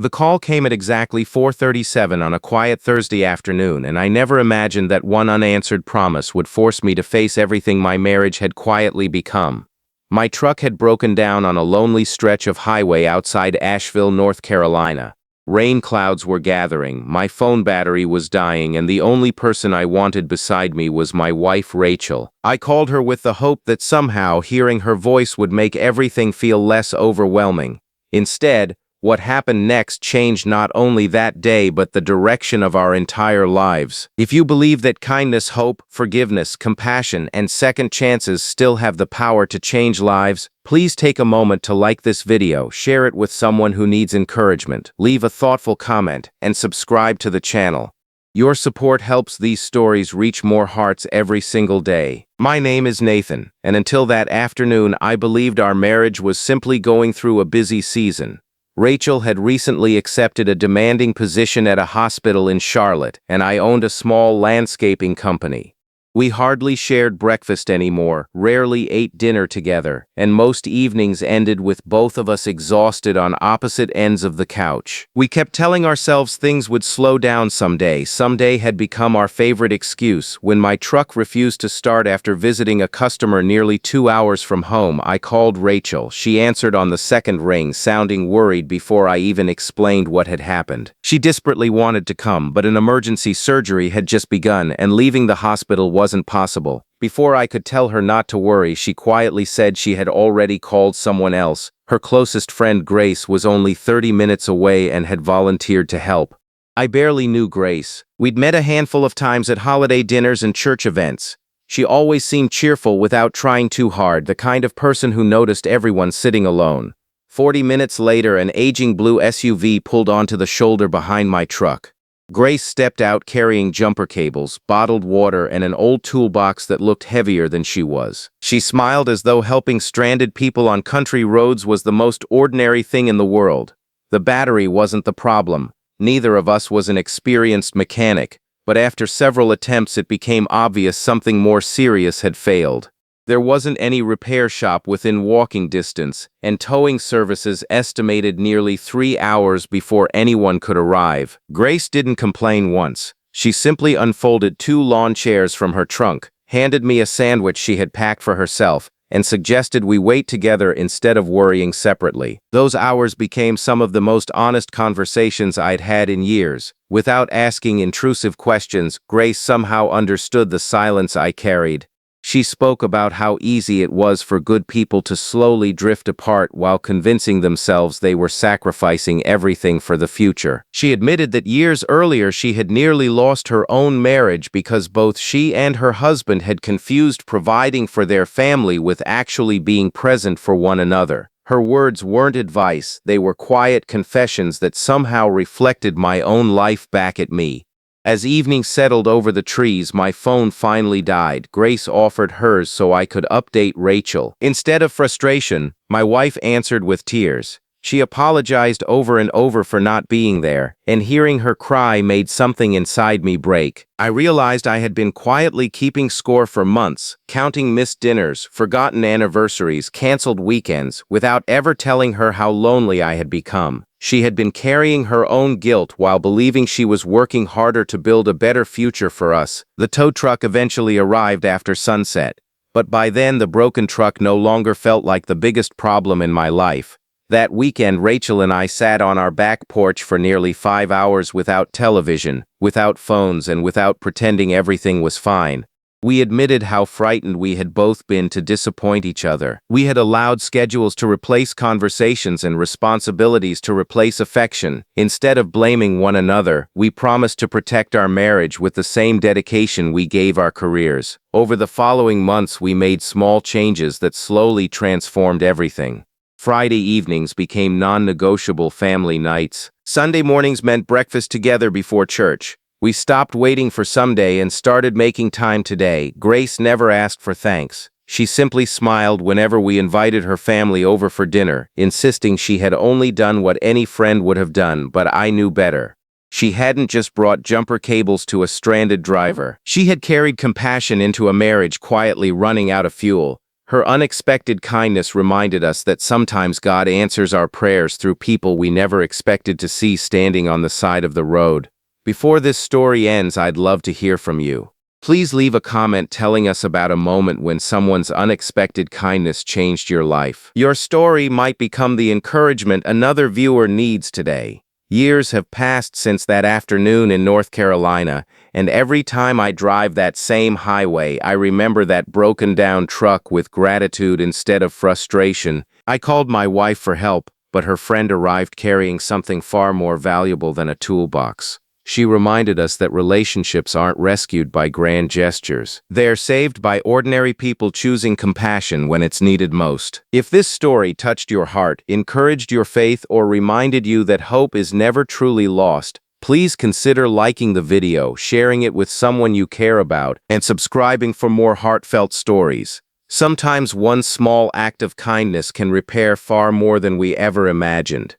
The call came at exactly 4:37 on a quiet Thursday afternoon, and I never imagined that one unanswered promise would force me to face everything my marriage had quietly become. My truck had broken down on a lonely stretch of highway outside Asheville, North Carolina. Rain clouds were gathering, my phone battery was dying, and the only person I wanted beside me was my wife, Rachel. I called her with the hope that somehow hearing her voice would make everything feel less overwhelming. Instead, what happened next changed not only that day but the direction of our entire lives. If you believe that kindness, hope, forgiveness, compassion, and second chances still have the power to change lives, please take a moment to like this video, share it with someone who needs encouragement, leave a thoughtful comment, and subscribe to the channel. Your support helps these stories reach more hearts every single day. My name is Nathan, and until that afternoon I believed our marriage was simply going through a busy season. Rachel had recently accepted a demanding position at a hospital in Charlotte, and I owned a small landscaping company. We hardly shared breakfast anymore, rarely ate dinner together, and most evenings ended with both of us exhausted on opposite ends of the couch. We kept telling ourselves things would slow down someday. Someday had become our favorite excuse. When my truck refused to start after visiting a customer nearly 2 hours from home, I called Rachel. She answered on the second ring, sounding worried before I even explained what had happened. She desperately wanted to come, but an emergency surgery had just begun, and leaving the hospital wasn't possible. Before I could tell her not to worry, she quietly said she had already called someone else. Her closest friend, Grace, was only 30 minutes away and had volunteered to help. I barely knew Grace. We'd met a handful of times at holiday dinners and church events. She always seemed cheerful without trying too hard, the kind of person who noticed everyone sitting alone. 40 minutes later, an aging blue SUV pulled onto the shoulder behind my truck. Grace stepped out carrying jumper cables, bottled water, and an old toolbox that looked heavier than she was. She smiled as though helping stranded people on country roads was the most ordinary thing in the world. The battery wasn't the problem. Neither of us was an experienced mechanic, but after several attempts it became obvious something more serious had failed. There wasn't any repair shop within walking distance, and towing services estimated nearly 3 hours before anyone could arrive. Grace didn't complain once. She simply unfolded 2 lawn chairs from her trunk, handed me a sandwich she had packed for herself, and suggested we wait together instead of worrying separately. Those hours became some of the most honest conversations I'd had in years. Without asking intrusive questions, Grace somehow understood the silence I carried. She spoke about how easy it was for good people to slowly drift apart while convincing themselves they were sacrificing everything for the future. She admitted that years earlier she had nearly lost her own marriage because both she and her husband had confused providing for their family with actually being present for one another. Her words weren't advice, they were quiet confessions that somehow reflected my own life back at me. As evening settled over the trees, my phone finally died. Grace offered hers so I could update Rachel. Instead of frustration, my wife answered with tears. She apologized over and over for not being there, and hearing her cry made something inside me break. I realized I had been quietly keeping score for months, counting missed dinners, forgotten anniversaries, canceled weekends, without ever telling her how lonely I had become. She had been carrying her own guilt while believing she was working harder to build a better future for us. The tow truck eventually arrived after sunset, but by then the broken truck no longer felt like the biggest problem in my life. That weekend, Rachel and I sat on our back porch for nearly 5 hours without television, without phones, and without pretending everything was fine. We admitted how frightened we had both been to disappoint each other. We had allowed schedules to replace conversations and responsibilities to replace affection. Instead of blaming one another, we promised to protect our marriage with the same dedication we gave our careers. Over the following months, we made small changes that slowly transformed everything. Friday evenings became non-negotiable family nights. Sunday mornings meant breakfast together before church. We stopped waiting for someday and started making time today. Grace never asked for thanks. She simply smiled whenever we invited her family over for dinner, insisting she had only done what any friend would have done, but I knew better. She hadn't just brought jumper cables to a stranded driver. She had carried compassion into a marriage quietly running out of fuel. Her unexpected kindness reminded us that sometimes God answers our prayers through people we never expected to see standing on the side of the road. Before this story ends, I'd love to hear from you. Please leave a comment telling us about a moment when someone's unexpected kindness changed your life. Your story might become the encouragement another viewer needs today. Years have passed since that afternoon in North Carolina, and every time I drive that same highway, I remember that broken-down truck with gratitude instead of frustration. I called my wife for help, but her friend arrived carrying something far more valuable than a toolbox. She reminded us that relationships aren't rescued by grand gestures. They're saved by ordinary people choosing compassion when it's needed most. If this story touched your heart, encouraged your faith, or reminded you that hope is never truly lost, please consider liking the video, sharing it with someone you care about, and subscribing for more heartfelt stories. Sometimes one small act of kindness can repair far more than we ever imagined.